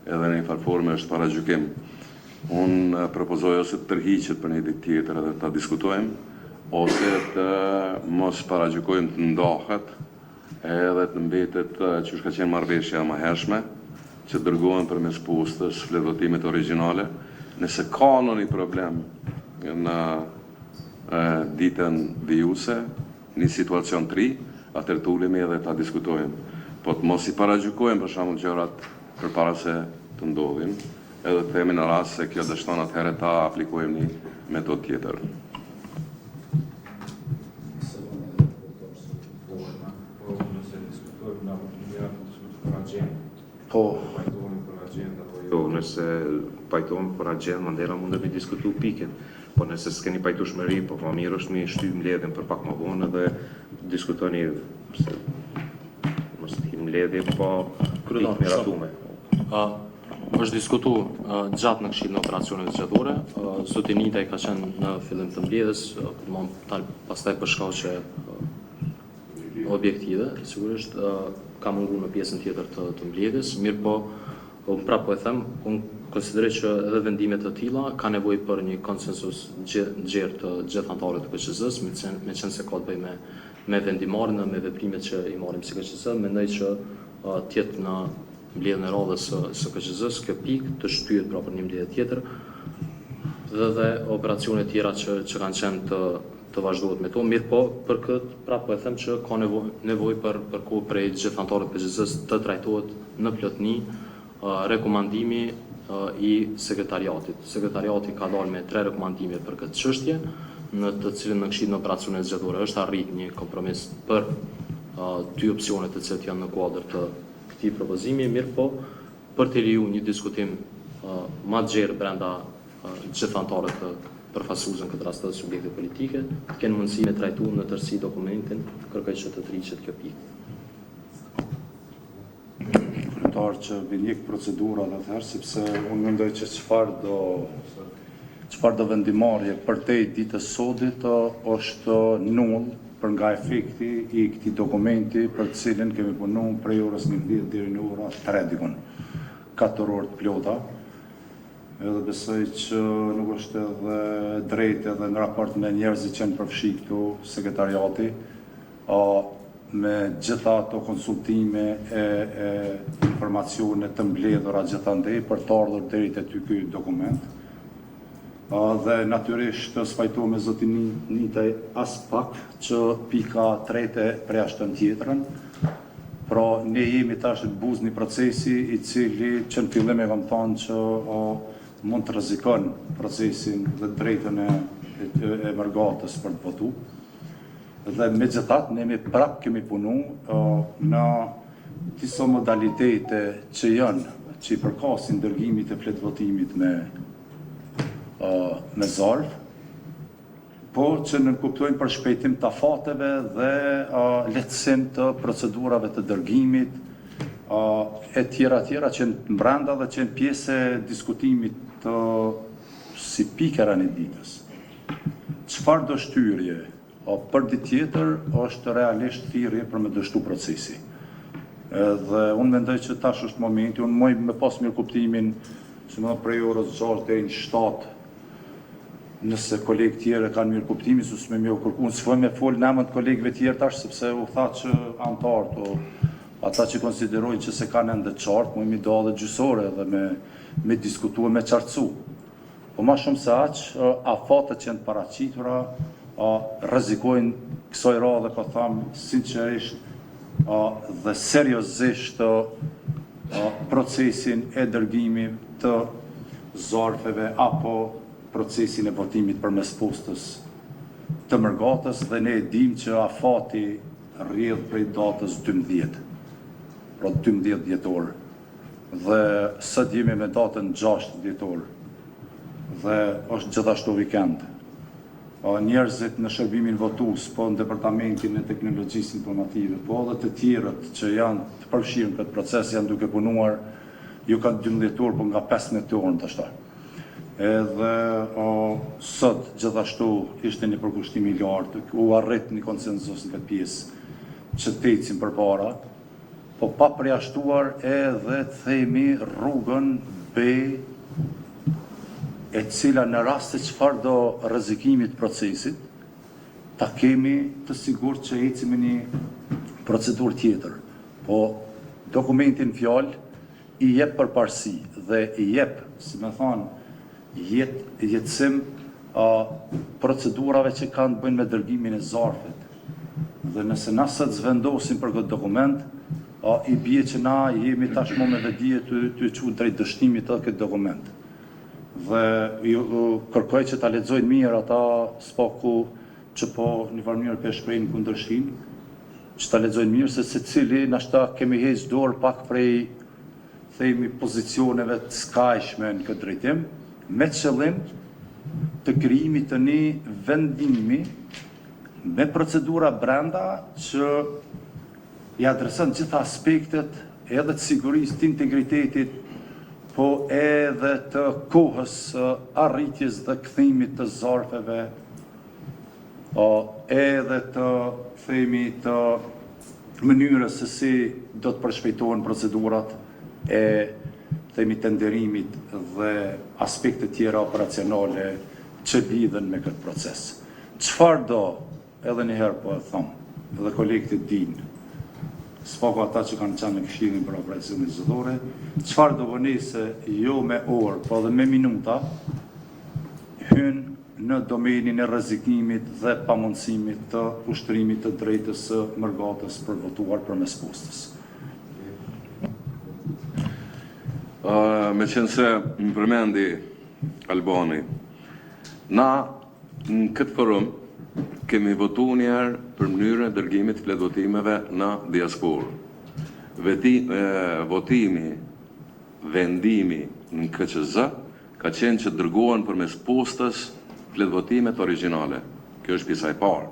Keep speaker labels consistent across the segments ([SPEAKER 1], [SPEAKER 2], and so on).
[SPEAKER 1] edhe në një farforme është paragjykim. Unë propozoj ose të tërhiqet për një ditë tjetër edhe ta diskutojmë, ose të mos paragjykojmë të ndahet edhe të mbetet që ka qenë marrëveshja më hershme, që dërgohen përmes postës fletvotimet origjinale. Nëse ka ndonjë problem në ditën vijuse, një situacion të ri, atëherë të ulemi edhe ta diskutojmë. Po të mos i paragjykojmë për shembull gjërat përpara se të ndodhin, edhe të themi në rast se kjo dështon atëherë ta aplikojmë një metodë tjetër.
[SPEAKER 2] Nëse pajtohen për agjendë, mandela mund të diskutu pikën, po nëse s'keni pajtueshmëri, po më mirë është mi shtyp mbledhjen për pak më vonë dhe diskutoni se mos të mbledhje, po pikë miratume.
[SPEAKER 3] Është diskutu gjatë në Këshillin e Operacioneve Zgjedhore. Zoti Nitaj ka qenë në fillim të mbledhjes, pastaj për shkaqe objektive, sigurisht ka munguar në pjesën tjetër të mbledhjes, mirë po unë prapë po e them, unë konsideroj që edhe vendimet të tilla ka nevojë për një konsensus gjerë të gjithë anëtarëve të KQZ-s, me qenë se ka të bëjë me vendimarrjen dhe me veprimet që i marrim si KQZ, mendoj që të jetë në mbledhjen e radhës së KQZ-s kjo pikë të shtyhet pra për një mbledhje tjetër dhe operacione tjera që kanë qenë të vazhdohet me to, mirë po për këtë prapë po e them që ka nevojë për kohë prej gjithë anëtarëve të KQZ-s të trajtohet në plotëni rekomandimi i sekretariatit. Sekretariati ka dalë me 3 rekomandime për këtë çështje, në të cilën në Këshillin e Operacioneve Zgjedhore është arrit një kompromis për 2 opsione të cilat janë në kuadër të këtij propozimi, mirë po për të lejuar një diskutim më të gjerë brenda gjithë anëtarëve të përfaqësuar në këtë rast të subjekte politike, të kenë mundësi me trajtuar në tërësi dokumentin, kërkoj që të tërhiqet kjo pikë.
[SPEAKER 4] Që vinjek procedura në atëherë, sepse unë mendoj që çfarë do vendimarrje për te ditës sodit është null për nga efekti i këtij dokumenti për të cilin kemi punuar prej orës 11 deri në ora 3 dikon, 4 orë të plota. Edhe besoj që nuk është edhe drejt edhe në raport me njerëzit që janë përfshi këtu sekretariati, me gjitha ato konsultime e informacione të mbledhura gjithandej për të ardhur deri te ky dokument. Dhe natyrisht spajto me zotin Nitaj as pak që pika 3 përjashton tjetrën. Pra ne jemi tash në buzë një procesi i cili që në fillim e kam thënë që mund të rrezikon procesin dhe drejtën e mërgatës për të votuar. Dhe megjithatë ne prapë kemi punu në disa modalitete që janë që i përkasin dërgimit e fletvotimit me zarf, po që nënkuptojnë për shpejtim të afateve dhe lehtësim të procedurave të dërgimit e tjera që në brenda dhe që në pjesë e diskutimit të si pikëra në ditës. Çfarë do shtyrje? Për ditë tjetër është realisht thirrje për me dështu procesi. Dhe unë mendoj që tash është momenti, unë moj me pas mirë kuptimin, që më prej orës 6 deri në 7, nëse kolegë tjerë kanë mirë kuptimin, se s'me më kërku, unë s'foj me folë në emën të kolegëve tjerë tash, sepse u tha që antartë, ata që konsiderojnë që se kanë ende qartë, mu imi do dhe gjysore dhe me diskutu e me qartësu. Po ma shumë se aqë, afatët që janë paraqitura, rrezikojnë kësaj radhe, po thamë sinqerisht dhe seriozisht procesin e dërgimit të zarfeve apo procesin e votimit përmes postës të mërgatës, dhe ne e dim që afati rrjedh prej datës 12, pra 12 dhjetor, dhe sot jemi me datën 6 dhjetor, dhe është gjithashtu vikend. Njerëzit në shërbimin votues, po në departamentin e teknologjisë informative, po edhe të tjerët që janë të përfshirë në këtë proces, janë duke punuar, ju kanë 12 orë, po nga 15 orë në të shta. Edhe sot gjithashtu ishte një përkushtim i lartë, u arrit një konsensus në këtë pjesë që të ecim përpara, po pa përjashtuar edhe themi rrugën B, e cila në rast se çfarë do rrezikimit procesit, ta kemi të sigurt që ecim në një procedurë tjetër. Po dokumentin fjalë i jep përparësi dhe i jep, si me thonë, jetësim procedurave që kanë të bëjnë me dërgimin e zarfit. Dhe nëse na sot zvendosim për këtë dokument, i bie që na jemi tashmë me vedije të çu drejt dështimit të këtë dokument. Dhe kërkoj që ta lexojnë mirë ata spaku që po një farë mënyrë pe shprehin kundërshtin, që ta lexojnë mirë se secili nashta kemi heqë dorë pak prej themi pozicioneve të skajshme në këtë drejtim, me qëllim të krijimit të një vendimi me procedura brenda që i adreson gjitha aspektet edhe të sigurisë, të integritetit, po edhe të kohës arritjes dhe kthimit të zarfeve, edhe të themi të mënyrës se si do të përshpejtohen procedurat e themi tenderimit dhe aspektet tjera operacionale që lidhen me këtë proces. Çfarë do, edhe njëherë po e thom, edhe kolegët e dinë, s'pako ata që kanë qenë në Këshillin për operacionin zëdhore, çfarë do bëni se jo me orë, po edhe me minuta, hyn në domenin e rrezikimit dhe pamundësimit të ushtrimit të drejtës së mërgatës për votuar përmes postës.
[SPEAKER 1] Me qenë se më përmendi Albani, na në këtë forum kemi votu njerë për mënyrën e dërgimit të fletvotimeve në diasporë. Votimi, vendimi në KQZ ka qenë që dërgohen përmes postës fletvotimet origjinale. Kjo është pjesa e parë.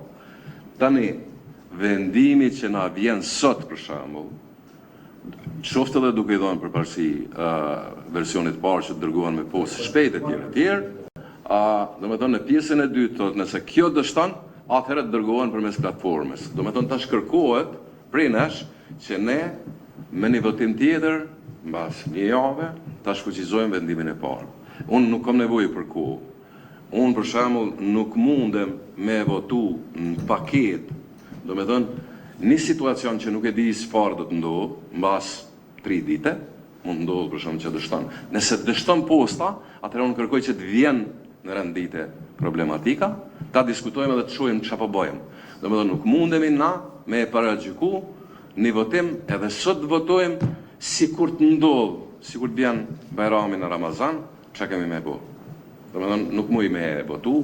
[SPEAKER 1] Tani, vendimi që na vjen sot për shembull, qoftë edhe duke i dhënë përparësi versionit parë që dërgohen me postë shpejt e tjerë, domethënë në pjesën e dytë thotë nëse kjo dështon, atëherë dërgohen përmes platformës. Domethënë tash kërkohet prej nesh që ne me një votim tjetër, mbas një jave, ta shfuqizojmë vendimin e parë. Unë nuk kam nevojë për kohë. Unë për shembull nuk mundem me votu në paketë, domethënë një situacion që nuk e di çfarë do të ndodhë, mbas 3 dite, mund ndodhë për shembull që dështon. Nëse dështon posta, atëherë unë kërkoj që të vjen në rendite problematika, ta diskutojmë edhe të shohim çfarë po bëjmë. Domethënë nuk mundemi na me e paragjyku një votim edhe sot votojmë sikur të ndodhë, sikur të vjen Bajrami në Ramazan, çka kemi me bë. Domethënë nuk muj me e votu,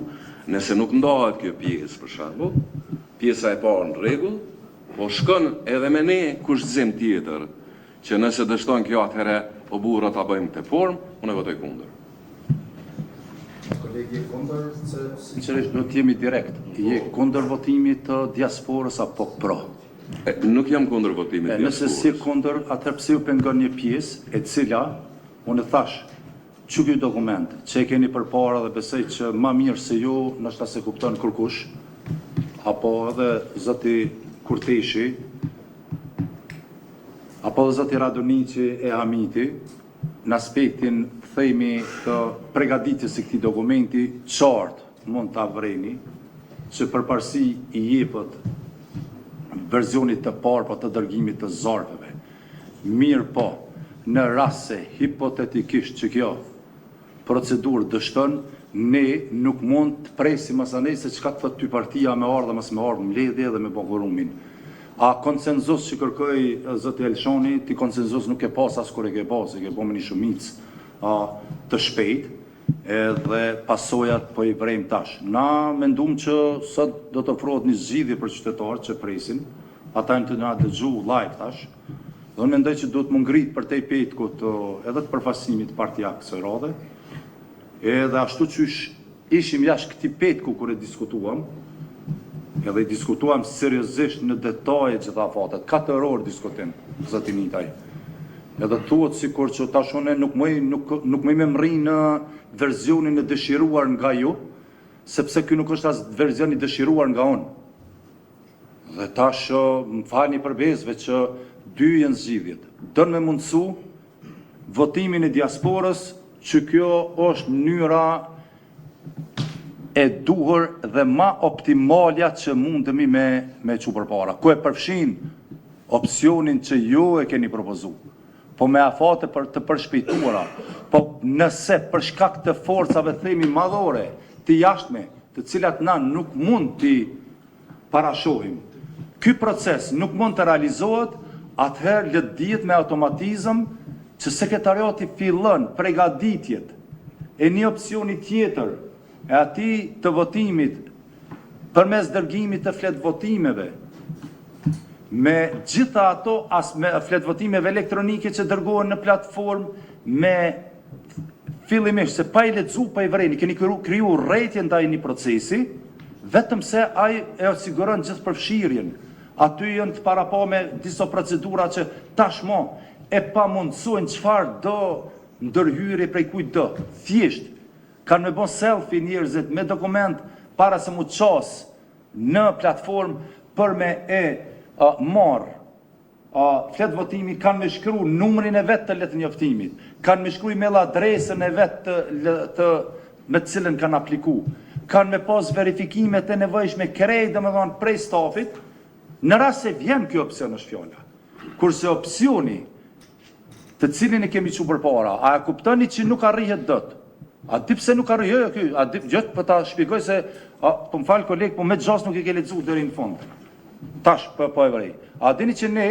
[SPEAKER 1] nëse nuk ndahet kjo pjesë për shembull, pjesa e parë në rregull, po shkon edhe me ne kushtëzim tjetër, që nëse dështon kjo atëherë o burra ta bëjmë këtë formë, unë e votoj kundër.
[SPEAKER 4] Kolegi kundër, se sinqerisht do të jemi direkt. Je kundër votimit të diasporës apo pro?
[SPEAKER 1] Nuk jam kundër votimit të diasporës.
[SPEAKER 4] Nëse si kundër, atëherë pse u pengon një pjesë e cila unë thash që ky dokument që e keni përpara dhe besoj që më mirë se ju ndoshta se kupton kurkush, apo edhe zoti Kurteshi, apo dhe zoti Radonici e Hamiti, në aspektin themi të përgatitjes së këtij dokumenti, qartë mund ta vreni që përparësi i jepet versionit të parë për të dërgimit të zarfeve. Mirë po, në rast se hipotetikisht që kjo procedurë dështon, ne nuk mund të presim asanej se çka të thotë ty partia me ardhe mos me ardhe mbledhje dhe me bokurumin. A konsenzus që kërkoj zoti Elshoni, ti konsenzus nuk e pas as kur e ke pas, e ke po me një shumicë të shpejt, edhe pasojat po i vrejmë tash. Na mendum që sot do të ofrohet një zgjidhje për qytetarët që presin, ata në të na dëgju live tash, dhe unë mendoj që duhet më ngrit për te i petkut edhe të përfasimit partijak kësaj radhe, edhe ashtu që ishim jashtë këtij petku kur e diskutuam, edhe i diskutuam seriozisht në detaje gjitha fatet, 4 orë diskutim, zoti Nitaj. Edhe thuhet sikur që tash unë nuk më mri në versionin e dëshiruar nga ju, sepse ky nuk është as version i dëshiruar nga unë. Dhe tash më falni për bezëve që dy janë zgjidhjet. Don me mundësu votimin e diasporës, që kjo është mënyra e duhur dhe ma optimalja që mundemi me çu përpara. Ku e përfshin opsionin që ju e keni propozu, po me afate për të përshpejtuara, po nëse për shkak të forcave themi madhore, të jashtme, të cilat na nuk mund t'i parashohim, ky proces nuk mund të realizohet, atëherë le të dihet me automatizëm që sekretariati fillon përgatitjet e një opsioni tjetër e atij të votimit përmes dërgimit të flet votimeve, me gjitha ato me flet votimeve elektronike që dërgohen në platformë, me fillimisht se pa i lexu, pa i vreni, keni kriju rretje ndaj një procesi, vetëm se ai e siguron gjithë përfshirjen. Aty janë të parapo me disa procedura që tashmo e pa mundësojnë çfarë do ndërhyrje prej kujt do. Thjesht kanë me bon selfie njerëzit me dokument para se mu qas në platformë për me marr flet votimi, kanë me shkru numrin e vetë të letë njoftimit, kanë me shkru email adresën e vetë me të cilën kanë apliku, kanë me pas verifikimet e nevojshme krejt domethënë prej stafit, në rast se vjen kjo opsion është fjala. Kurse opsioni të cilin e kemi çu përpara, a e kuptoni që nuk arrihet dot? A di pse nuk arrihet ky? A di gjë po ta shpjegoj se po më fal koleg, po me xhas nuk e ke lexuar deri në fund. Tash po e vërej. A dini që ne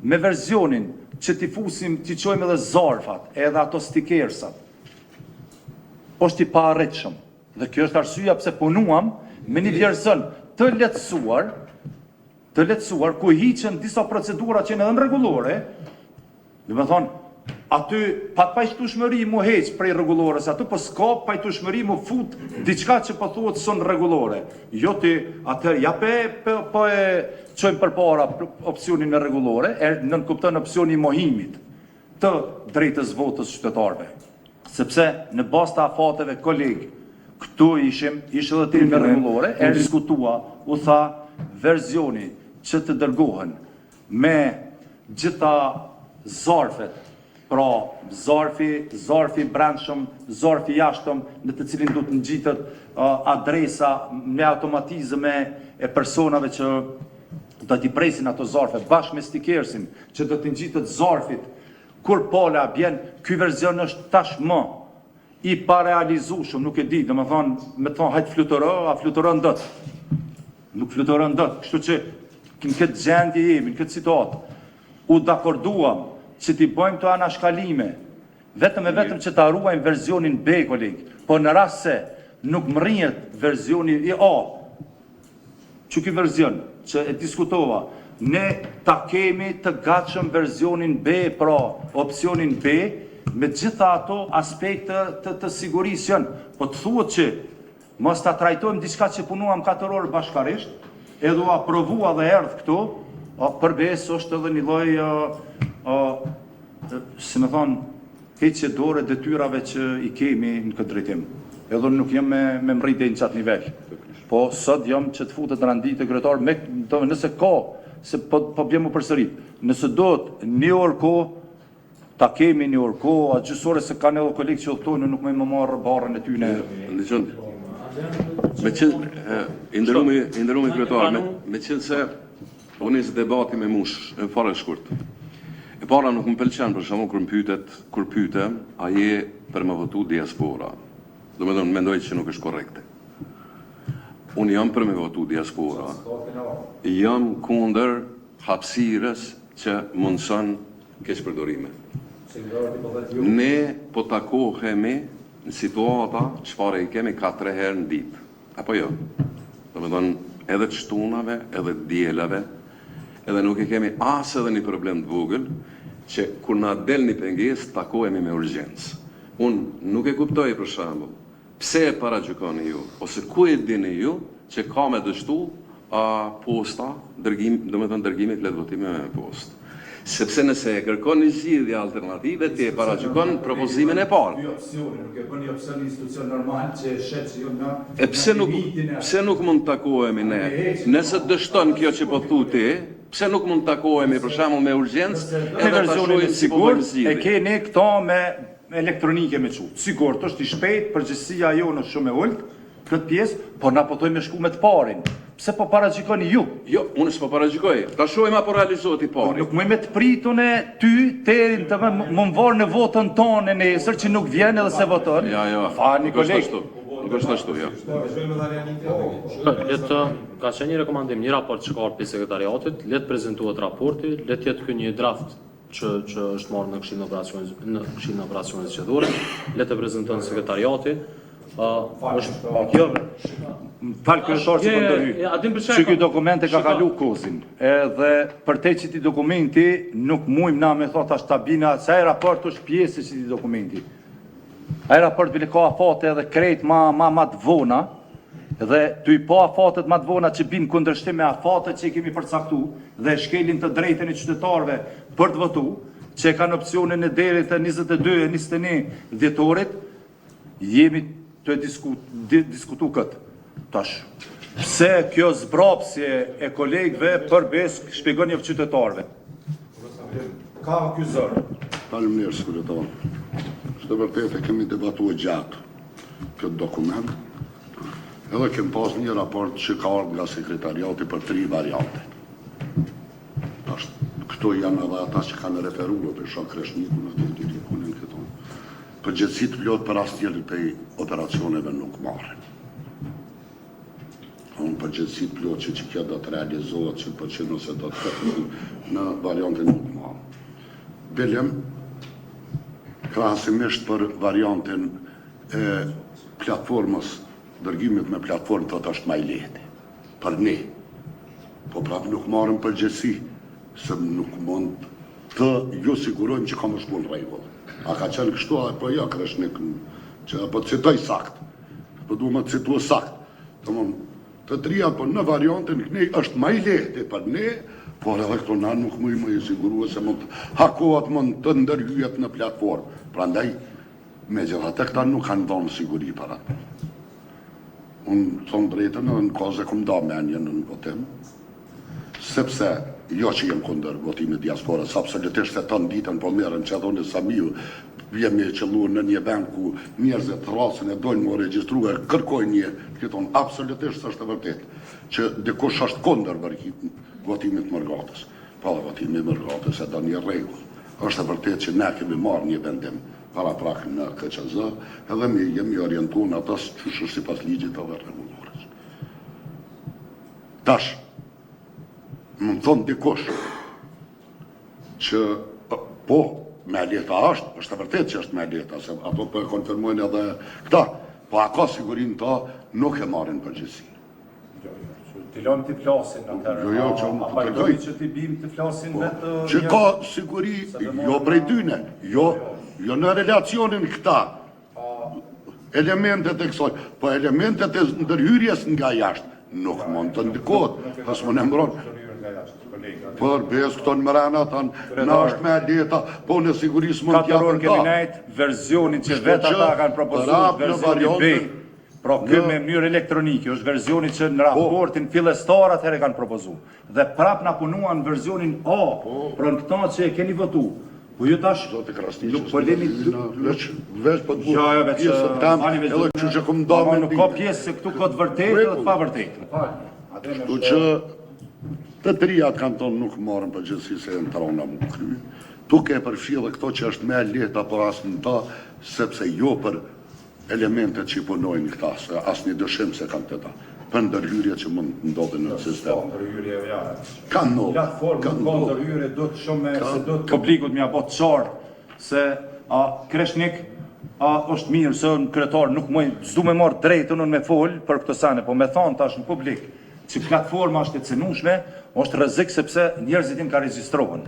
[SPEAKER 4] me versionin që t'i fusim, t'i çojmë edhe zarfat, edhe ato stikersat, është i paarritshëm. Dhe kjo është arsyeja pse punuam me një version të lehtësuar, ku hiqen disa procedura që janë edhe rregullore. Do të thonë, aty pa pajtueshmëri mu heq prej rregullores, aty po s'ka pajtueshmëri mu fut diçka që po thuhet son rregullore. Jo ti atëherë ja po e çojmë përpara opsionin e rregullore, nën kupton opsioni i mohimit të drejtës votës qytetarëve. Sepse në bazë të afateve koleg, këtu ishte edhe tim me rregullore, diskutua, u tha versioni që të dërgohen me gjitha zarfet, pra zarfi brendshëm, zarfi jashtëm, në të cilin do të ngjitet adresa me automatizme e personave që do t'i presin ato zarfe bashkë me stikersin që do t'i ngjitet zarfit kur pala bjen. Ky version është tashmë i parealizueshëm, nuk e di, domethënë me thon hajt fluturo, a fluturon dot. Nuk fluturon dot, kështu që në këtë gjendje jemi, në këtë situatë, u dakorduam që t'i bëjmë të anashkalime, vetëm që t'a ruajmë versionin B, koleg, po në rast se nuk mrihet versioni i A, që ky version që e diskutova, ne ta kemi të gatshëm versionin B, pra opsionin B, me gjitha ato aspekte të sigurisë janë, po të thuhet që mos ta trajtojmë diçka që punuam 4 orë bashkarisht, edhe u aprovua dhe erdh këtu, përbes është edhe një lloj si më thon, heqje dore detyrave që i kemi në këtë drejtim. Edhe nuk jam me mritje në çat nivel. Po sot jam që të futet randi të kryetar nëse ka, se po bjem u përsërit. Nëse do të një orë kohë, ta kemi një orë kohë, a gjysore se kanë edhe kolegë që udhtojnë, nuk më marrë barrën e tyne.
[SPEAKER 1] Me qenë, inderumi kryetar, me qenë se unë isë debati me mush, e fare shkurt. E para nuk më pëlqen, për shembull, kur pyetem, a je për me votu diaspora. Do me thonë, mendoj që nuk është korrekte. Unë jam për me votu diaspora. Jam kundër hapësirës që mundson keqpërdorime. Ne po takohemi në situata çfarë i kemi 4 herë në ditë. Apo jo? Do me thonë, edhe të shtunave, edhe të dielave, edhe nuk e kemi as edhe një problem të vogël, që kur na del një pengesë, takohemi me urgjencë. Unë nuk e kuptoj për shembull, pse e paragjykoni ju, ose ku e dini ju që ka me dështu posta, dërgimit letë votime me postë. Sepse nëse e kërkon një zgjidhje alternative, ti e paragjykon propozimin e parë.
[SPEAKER 4] Dy opsione, nuk e bën një opsion institucion normal që shet që jo nga.
[SPEAKER 1] E pse nuk mund të takohemi ne? Nëse dështon kjo që po thu ti, Pse nuk mund të takohemi për shembull me urgjencë
[SPEAKER 4] Në
[SPEAKER 1] edhe ta
[SPEAKER 4] versionin
[SPEAKER 1] shohim
[SPEAKER 4] e
[SPEAKER 1] si po bëjmë
[SPEAKER 4] sigurt, e
[SPEAKER 1] zgjidhje.
[SPEAKER 4] keni këto me elektronike me çu. Sigurt, është i shpejt, përgjegjësia jonë është shumë e ulët, këtë pjesë, po na po thojmë me shku me të parin. Pse po paraqikoni ju?
[SPEAKER 1] Jo, unë s'po paragjykoj. Ta shohim apo realizohet i pari.
[SPEAKER 4] Nuk më me të pritun e ty, terin të më varë në votën tonë e nesër që nuk vjen edhe se voton.
[SPEAKER 1] Ja.
[SPEAKER 4] Fani
[SPEAKER 1] Nuk është
[SPEAKER 4] koleg.
[SPEAKER 1] ashtu. Nuk është ashtu, jo.
[SPEAKER 3] Letë ka qenë një rekomandim, një raport që ka ardhur prej sekretariatit, letë prezentuohet raporti, letë jetë ky një draft që është marrë në Këshillin e Operacioneve Zgjedhore, letë e prezanton sekretariati. Jo,
[SPEAKER 4] Falë kryetar që
[SPEAKER 3] a din për çfarë?
[SPEAKER 4] që ky dokument e ka
[SPEAKER 3] Shiko.
[SPEAKER 4] kalu kozin. Edhe për te që ti dokumenti, nuk mujmë na me thot ashtë tabina, se ai raport është pjesë që ti dokumenti. Ai raport bile ka afate edhe krejt ma të vona, dhe ty i pa afatet ma të vona që binë kundërshtim me afatet që i kemi përcaktu, dhe shkelin të drejtën e qytetarëve për të votu, që e kanë opcionin e derit e 22 e 21 dhjetorit, jemi të diskutu këtë. Tash, pse kjo zbrapsje e kolegëve për besk shpjegon një qytetarëve? Ka ky zërë.
[SPEAKER 5] Faleminderit, sekretar. Është vërtet e kemi debatuar gjatë këtë dokument. Edhe kemi pas një raport që ka ardhur nga sekretariati për 3 variante. Këto janë edhe ata që kanë referuar për shok Kreshnikun aty direktorin këtu. Përgjegjësit plot për asnjë prej operacioneve nuk marrin. Unë përgjegjësit plot që kjo do të realizohet 100% ose do të ketë në variantën nuk marrin. Belem krahasimisht për variantën e platformës, dërgimit me platformë të është më i lehti. Për ne. Po prapë nuk marrim përgjegjësi, se nuk mund të ju sigurojmë që ka më shku në rregull. A ka qenë kështu, apo jo, Kreshnik, që apo citoj sakt. Po du më të citua sakt. Të trija, po në variantën kënej është më i lehti për ne, por edhe këto na nuk më i sigurua se mund të hakohet, mund të ndërhyjet në platformë. Prandaj, megjithatë këta nuk kanë dhënë siguri për atë. Unë thonë drejtën edhe në kozë e këmë da menjen në votim, sepse jo që jem kundër votimit diaspora, sa absolutisht e të në ditën po merën që thonë Samiu, jemi qëlluar në një vend ku njerëzit rrasin e dojnë më regjistru e kërkojnë një, këton absolutisht është e vërtet, që dikush është kundër votimit Mërgatës. Pa dhe votimit Mërgatës e do një rregull. Është e vërtet që ne kemi marrë një vendim para prak në KQZ, edhe mi jemi orientu në atës që është si pas ligjit edhe rregullores. Tash, më thonë dikush që po, me leta është e vërtet që është me leta, se ato po e konfirmojnë edhe këta, po a ka sigurin ta, nuk e marrin përgjithësi.
[SPEAKER 4] Ti lëm të flasin atëherë.
[SPEAKER 5] Jo, që unë
[SPEAKER 4] po tregoj që ti bim të flasin vetë.
[SPEAKER 5] Që ka siguri, jo prej dyne, jo në relacionin këta, elementet e kësoj, po elementet e ndërhyrjes nga jashtë nuk mund të ndikohet, pas më në mbron. Për bez këto në mërana, në është me leta, po në sigurisë mund t'ja
[SPEAKER 4] Katëror kemi nejt verzionin që vetë ata kanë propozuar versionin B. Pra kë me mënyrë elektronike, është verzioni që në raportin fillestar atëherë kanë propozuar. Dhe prap na punuan versionin A, pra në këta që e keni votu. Po ju tash nuk po lemi
[SPEAKER 5] veç po
[SPEAKER 4] jo,
[SPEAKER 5] pjesën tam, edhe kështu që kom da me
[SPEAKER 4] nuk ka pjesë se këtu ka të vërtetë dhe të pa vërtetë.
[SPEAKER 5] Kështu që të trijat kanë tonë nuk marrën përgjithësi se në trona më kry. Tu ke përfshirë dhe këto që është me lehta për asë në ta, sepse jo për elementet që i punojnë këta, se asë një dëshim se kanë të ta, për ndërhyrje që mund të ndodhe në sistem. Kanë ndodhe.
[SPEAKER 4] Platformë në ndërhyrje do të shumë se do të publikut mja botë qartë, se Kreshnik është mirë, se në kryetar nuk s'du me marë drejtën unë me folë për këtë sene, po me thonë tash në publik, që platforma është e cenushme, është rrezik sepse njerëzit im ka regjistrohen.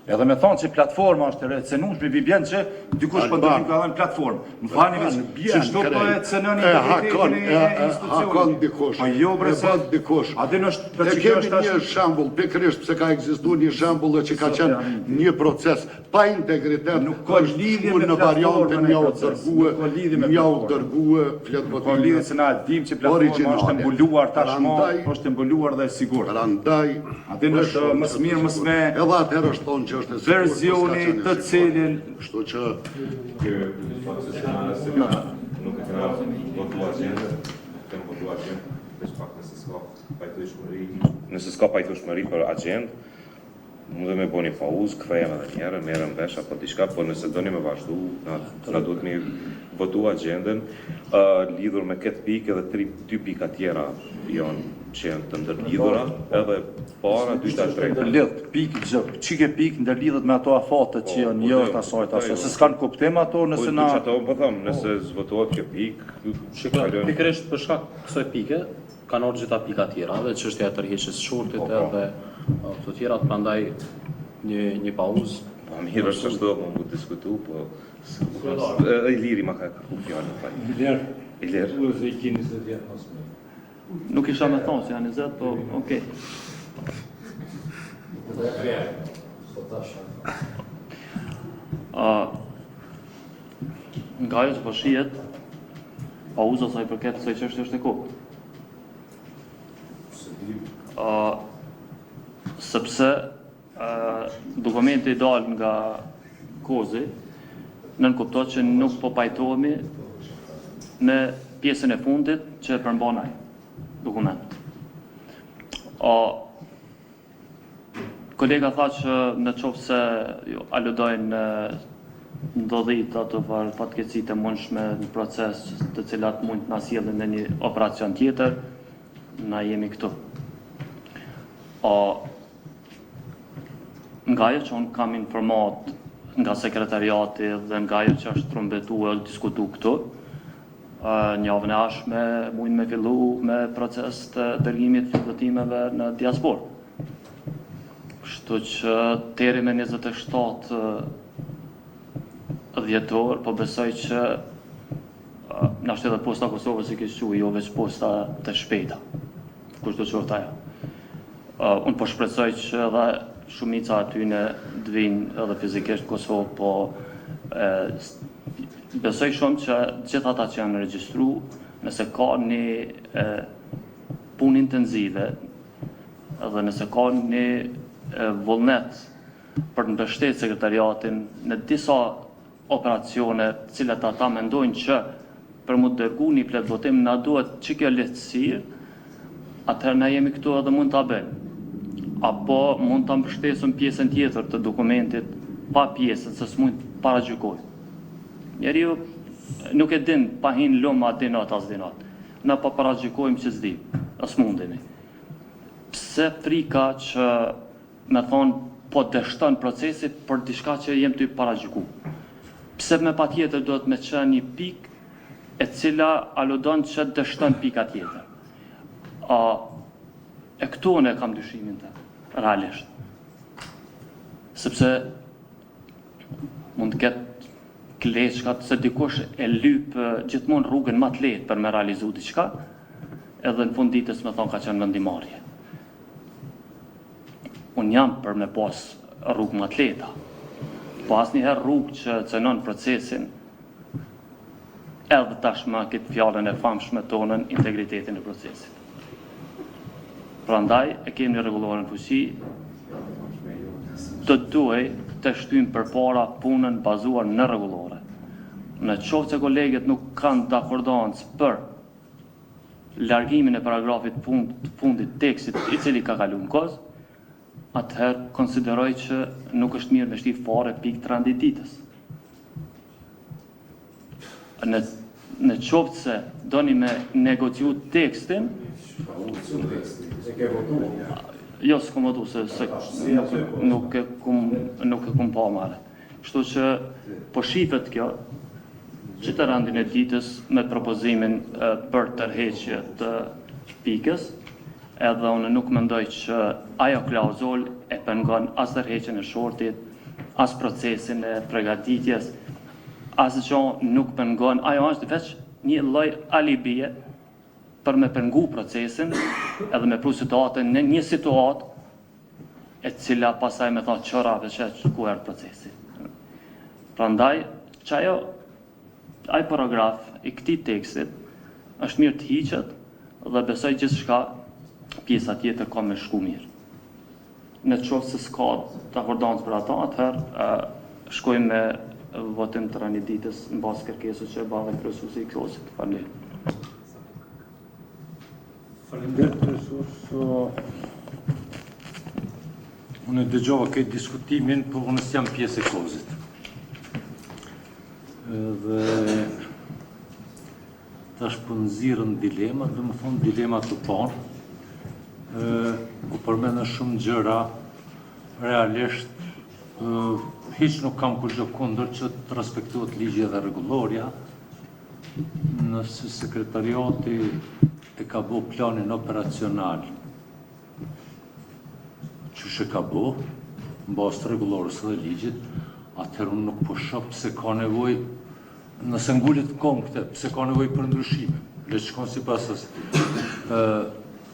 [SPEAKER 4] Edhe me thonë që platforma është e recenueshme, vi bjen që dikush po do të ka dhënë platformë. Më falni veç, që çdo po e cenoni
[SPEAKER 5] Hakon
[SPEAKER 4] institucionit.
[SPEAKER 5] dikush.
[SPEAKER 4] Po jo bre se
[SPEAKER 5] dikush.
[SPEAKER 4] a din është
[SPEAKER 5] Ne kemi një shembull, pikërisht pse ka ekzistuar një shembull që ka qenë një proces pa integritet,
[SPEAKER 4] Nuk ka lidhje me
[SPEAKER 5] në variantën
[SPEAKER 4] platformën e
[SPEAKER 5] një u
[SPEAKER 4] procesit, nuk ka lidhje me
[SPEAKER 5] dërguë flet
[SPEAKER 4] Po lidhje se na dim që platforma është mbuluar tashmë,
[SPEAKER 5] Prandaj-
[SPEAKER 4] është mbuluar dhe e sigurt.
[SPEAKER 5] Prandaj,
[SPEAKER 4] Atë është më së miri, më së me
[SPEAKER 5] edhe atëherë është thonë që është e sigurt,
[SPEAKER 4] versioni
[SPEAKER 5] po s'ka qenë e
[SPEAKER 4] të
[SPEAKER 5] sigurt.
[SPEAKER 4] cilin
[SPEAKER 5] Kështu që
[SPEAKER 2] Nuk e kena votuar gjendë, kemë votuar gjendë, veç pak nëse s'ka pajtueshmëri për agjendë, mund dhe me bo një pauzë, kthehem edhe njerë, merrem vesh apo diçka, por nëse doni me vazhdu, na duhet me votu agjendën, lidhur me këtë pikë edhe dy pika tjera janë që janë të ndërlidhura, edhe para, dyta, treta.
[SPEAKER 4] lidh pikë gjë, çike pikë ndërlidhet me ato afate që janë jashtë asaj tash, se s'kan kuptim ato nëse na
[SPEAKER 2] Ato po them, nëse zvotohet kjo pikë,
[SPEAKER 3] Shikoj, pikërisht për shkak kësaj pike, kanë orë gjitha pika tjera, dhe çështja e tërheqjes së shortit edhe të tjerat, prandaj një pauzë.
[SPEAKER 2] Po mirë është ashtu, më mund të diskutu, po... Iliri ma ka kërku fjallën, fal. Ilir.
[SPEAKER 6] Nuk isha me thonë se janë 20, po okej. Nga ajo që po shihet, pauza sa i përket kësaj çështje është e kohë. Sepse dokumenti i dal nga Kozi nënkupton që nuk po pajtohemi me pjesën e fundit që e përmban ai dokument. Kolega tha që në qoftë se aludojnë ndodhit ato fatkeqësitë e mundshme në proces të cilat mund të na sjellin në një operacion tjetër, na jemi këtu. Nga ajo që unë kam informat nga sekretariati dhe nga ajo që është trumbetuar diskutu këtu, javën e ardhshme mund me fillu me proces të dërgimit të votimeve në diasporë. Kështu që deri me 27 dhjetor, po besoj që na shtet edhe posta Kosovës i kishte jo veç posta të shpejta. Kushdo qoftë ajo. Unë po shpresoj që edhe shumica aty në dvinë edhe fizikisht Kosovë, po besoj shumë që gjithë ata që janë regjistru, nëse ka një punë intenzive, edhe nëse ka një vullnet për të mbështetur sekretariatin në disa operacione, të cilat ata mendojnë që për mu dërgu një plet votim na duhet që kjo lehtësirë, atëherë na jemi këtu edhe mund ta bëjmë. Apo mund ta mbështesim pjesën tjetër të dokumentit pa pjesën se s'mund paragjykojmë. Njeriu nuk e din pa hin lum a din atë as din atë. Na pa paragjykojmë që s'dim, as mundemi. Pse frika që me thonë po dështon procesi për diçka që jem të paragjyku? Pse me patjetër duhet me qenë një pikë e cila aludon që dështon pika tjetër? E këtu unë e kam dyshimin të, realisht. Sepse mund të ketë kleçkat se dikush e lyp gjithmonë rrugën më të lehtë për me realizu diçka, edhe në fund ditës me thonë ka qenë vendimarrje. Unë jam për me pas rrugë më të lehta, po asnjëherë rrugë që cënon procesin, edhe tashmë këtë fjalën e famshme tonën integritetin e procesit. Prandaj e kemi një rregulloren fuqi, të duhej të shtyjmë përpara punën bazuar në rregullore. Në qoftë se kolegët nuk kanë dakordancë për largimin e paragrafit fundit tekstit i cili ka kaluar në kozë, atëherë konsideroj që nuk është mirë me shti fare pikë të rendititës. Në qoftë se doni me negociu tekstin, jo s'kom votu se nuk e kum pa marrë. Kështu që po shifet kjo që të rendin e ditës me propozimin për tërheqje të pikës, edhe unë nuk mendoj që ajo klauzul e pengon as tërheqjen e shortit, as procesin e përgatitjes, asë që nuk pengon, ajo është veç një lloj alibie për me pengu procesin edhe me pru situatën në një situatë e cila pasaj me thonë qërave që ku erë procesi. Prandaj, që ai paragraf i këtij tekstit është mirë të hiqet dhe besoj gjithçka pjesa tjetër ka me shku mirë. Në qoftë se s'ka të akordancë për ata, atëherë shkojmë me votim të rani ditës në bazë kërkesës që e ba dhe kryesuesi i KOS-it. Faleminderit.
[SPEAKER 4] Faleminderit, kryesues. Unë dëgjova këtë diskutimin, por unë s'jam pjesë e KOS-it. Dhe tash po nxirren dilema, domethënë dilema të parë. Ku përmendën shumë gjëra, realisht hiç nuk kam kurrë kundër që të respektohet ligji dhe rregulloria. Nëse sekretariati e ka bëu planin operacional, çush e ka bëu, mbas të rregullorës dhe ligjit, atëherë unë nuk po shoh pse ka nevojë, nëse ngulet kom këtë, pse ka nevojë për ndryshime. Le të shkon sipas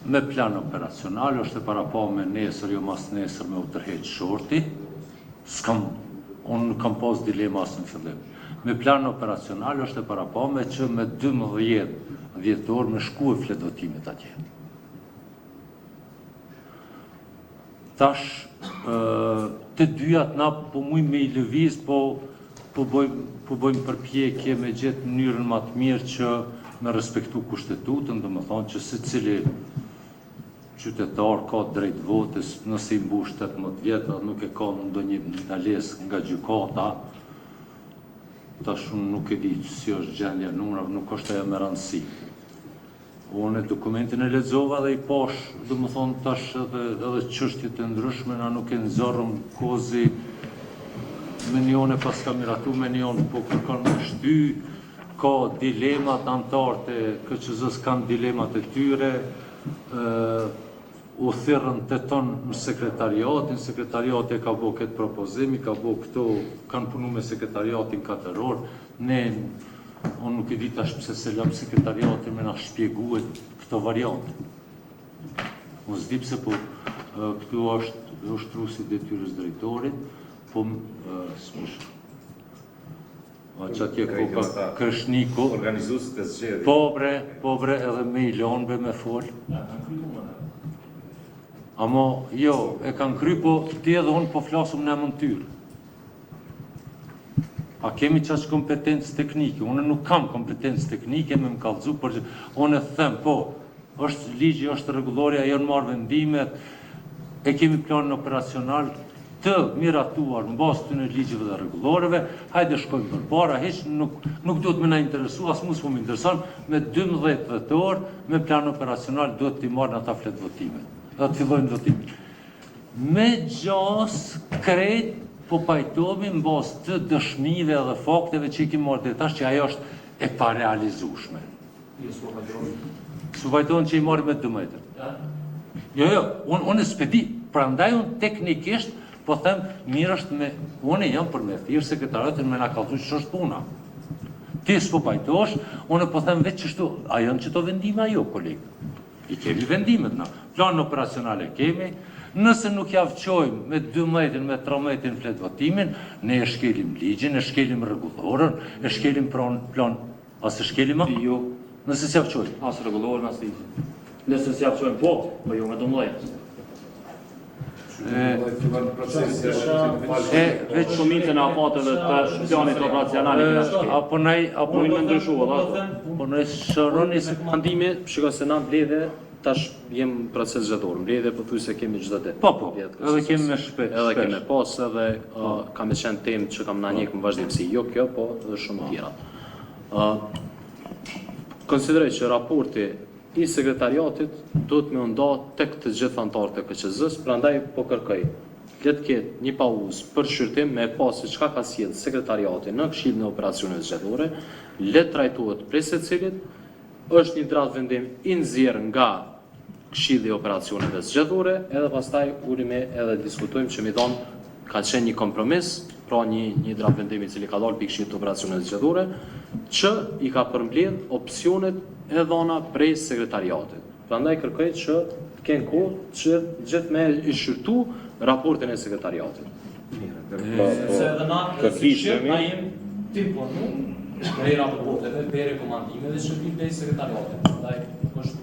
[SPEAKER 4] me plan operacional, është e parapa me nesër, jo mas nesër me u tërheq shorti. Unë nuk kam pas dilema asë në fillim. Me plan operacional është e parapa me që me 12 dhjetor me shku e fletvotimit atje. Tash, të dyjat na po mujmë me i lëviz, po bëjmë përpjekje me gjetë mënyrën më të mirë që me respektu kushtetutën, dhe më thonë që secili qytetar ka drejt votës, nëse i mbush 18 vjetë, nuk e ka ndonjë ndalesë nga gjykata. Tash unë nuk e di si është gjendja numrave, nuk është ajo me rëndësi. Unë dokumentin e lexova dhe i pash, dhe më thonë tash edhe çështjet e ndryshme, na nuk e nxorrëm kozi me njone pas ka miratu, me njone po kërkon me shty, ka dilemat antarët e KQZ-s kanë dilemat e tyre, u thirrën të tonë në sekretariati ka bo këtë propozimi, ka bo këto, kanë punu me sekretariatin 4 orë, unë nuk e di tash pse se lëm sekretariatin me na shpjeguet këto variante. Unë s'di pse po këtu është ushtruesi detyrës drejtorit, po që atje ko ka Krshniku, po bre edhe me Ilonbe me fol. Amo, jo, e kanë kry, po ti edhe unë po flasëm në mëntyrë. A kemi qash kompetencë teknike? Unë nuk kam kompetencë teknike me më kallëzu, për që unë e them, po, është ligji, është rregulloria, janë marrë vendimet, e kemi planin operacional të miratuar në bazë të në ligjive dhe rregulloreve, hajde shkojmë përpara, hiç nuk duhet me na interesu, as mus po më intereson, me 12 dhjetor, me plan operacional duhet t'i marrë ata flet votimet. Dhe të fillojnë votimin. Me gjas krejt po pajtohemi në bazë të dëshmive dhe fakteve që i kemi marrë detash që ajo është e parealizueshme. Su pajtohen që i marrë me 2 metër. Jo, unë e s'pedi, prandaj unë teknikisht po them mirë është me, unë jam për me thirë sekretariatin me na kallëzu që është puna. Ti s'po pajtosh, unë po them vetë qështu, a janë që to vendime ajo, kolegë. I kemi vendimet na. Planin operacional e kemi, nëse nuk javqojmë me 12, me 13 flet votimin, ne e shkelim ligjin, e shkelim rregullorën, e shkelim plan, as e shkelim a?
[SPEAKER 6] Jo.
[SPEAKER 4] Nëse s'javqojmë.
[SPEAKER 6] As rregullorën, as ligjin. Nëse s'javqojmë po jo me 12.
[SPEAKER 4] Veç
[SPEAKER 6] Shumicën e afateve të planit operacional i kemi.
[SPEAKER 4] Apo
[SPEAKER 6] Mujnë me ndryshu,
[SPEAKER 4] po ne shëroni se
[SPEAKER 3] Handimi, shiko se na mbledhe, tash jem proces zgjedhor. Mbledhe pothuajse kemi çdo ditë.
[SPEAKER 4] Po, edhe kemi me shpejt.
[SPEAKER 3] Edhe kemi pas edhe kam qenë temë që kam na njeh në vazhdimsi, jo kjo, po edhe shumë tjera. Konsideroj që raporti i sekretariatit duhet me nda tek të gjithë anëtarët e KQZ-s, prandaj po kërkoj le të ketë një pauzë për shqyrtim me pas se çka ka sjell sekretariati në Këshillin e Operacioneve Zgjedhore, le të trajtohet prej secilit, është një draft vendim i nxjerr nga Këshilli i Operacioneve Zgjedhore, edhe pastaj ulemi edhe diskutojmë që mi thonë ka qenë një kompromis pra një draft vendimi i cili ka dalë pikërisht të operacioneve zgjedhore, që i ka përmbledh opsionet e dhëna prej sekretariatit. Prandaj kërkoj që të kenë kohë që gjithë me i shqyrtu raportin e sekretariatit. Se edhe na jem tim punu prej raporteve, prej rekomandimeve që ti prej sekretariatit. Prandaj është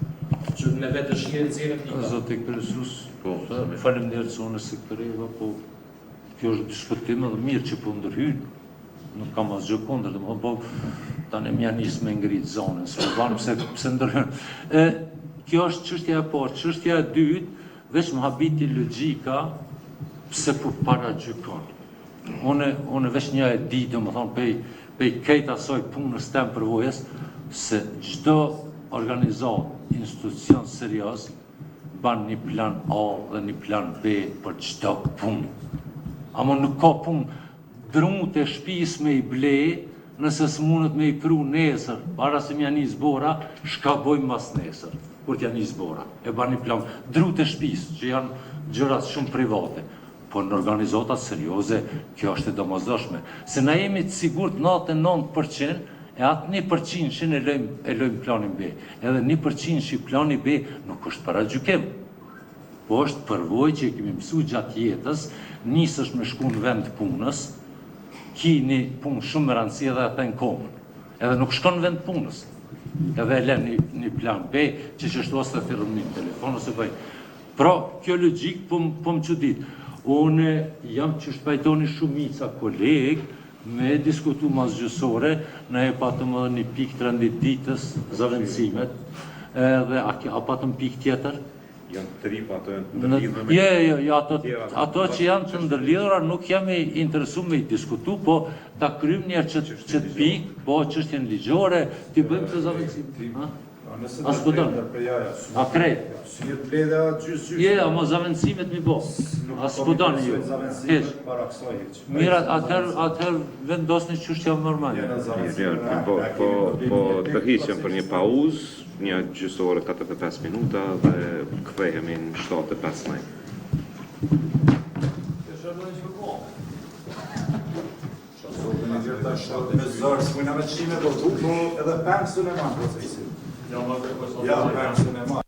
[SPEAKER 3] që me vetë dëshirë të cilën pika.
[SPEAKER 7] Zoti Krysus, faleminderit zonë sektoreve, po kjo është diskutim edhe mirë që po ndërhyjnë. Nuk kam asgjë kundër, domethënë po tani më janë nisë me ngrit zonën, s'po pse ndërhyjnë. Kjo është çështja e parë, çështja e dytë, veç më habiti logjika pse po paragjykon. Unë veç një e di, domethënë pej këtë asoj punës tem përvojës, se çdo organizatë, institucion serios, ban një plan A dhe një plan B për çdo punë. Amo nuk ka punë drunët e shtëpis me i ble, nëse s'munët me i pru nesër, para se m'ja një zbora, shka bojmë mas nesër, kur t'ja një zbora. E ban një plan, drunët e shtëpis, që janë gjërat shumë private. Po në organizatat serioze, kjo është e domosdoshme. Se na jemi të sigurt 99%, e atë 1% e lojmë planin B. Edhe 1% që plani B nuk është paragjykim. Po është përvojë që i kemi mësu gjatë jetës, nisësh me shku në vend punës, ki një punë shumë më rëndësi edhe atë në komën. Edhe nuk shkon në vend punës. Edhe e len një plan B, që shtu asë të thirrën një telefon ose bëj. Pra, kjo logjik po më çudit. Unë jam që shpajtoni shumica kolegë me diskutu mas gjësore, ne e patëm edhe një pikë të rëndit ditës, zavendësimet, dhe a patëm pikë tjetër?
[SPEAKER 2] Janë tri, pa ato janë ndërlidhur.
[SPEAKER 7] Ato që janë të ndërlidhura nuk jam interesu me i diskutu, po ta krym njerë që të pikë, po çështjen ligjore, ti bëjmë të zavendësim. A s'pëton? A krejt? Ama zavendësimet mi bo. A s'pëton ju? Mira, atëher vendosni çështja normal.
[SPEAKER 2] Po të hiqem për një pauzë, një gjysore 45 minuta dhe kthehemi në 7:15.
[SPEAKER 4] Me zërë, s'mujna me qime do t'u, po edhe pëmë së në manë procesin. Ja, pëmë së në manë.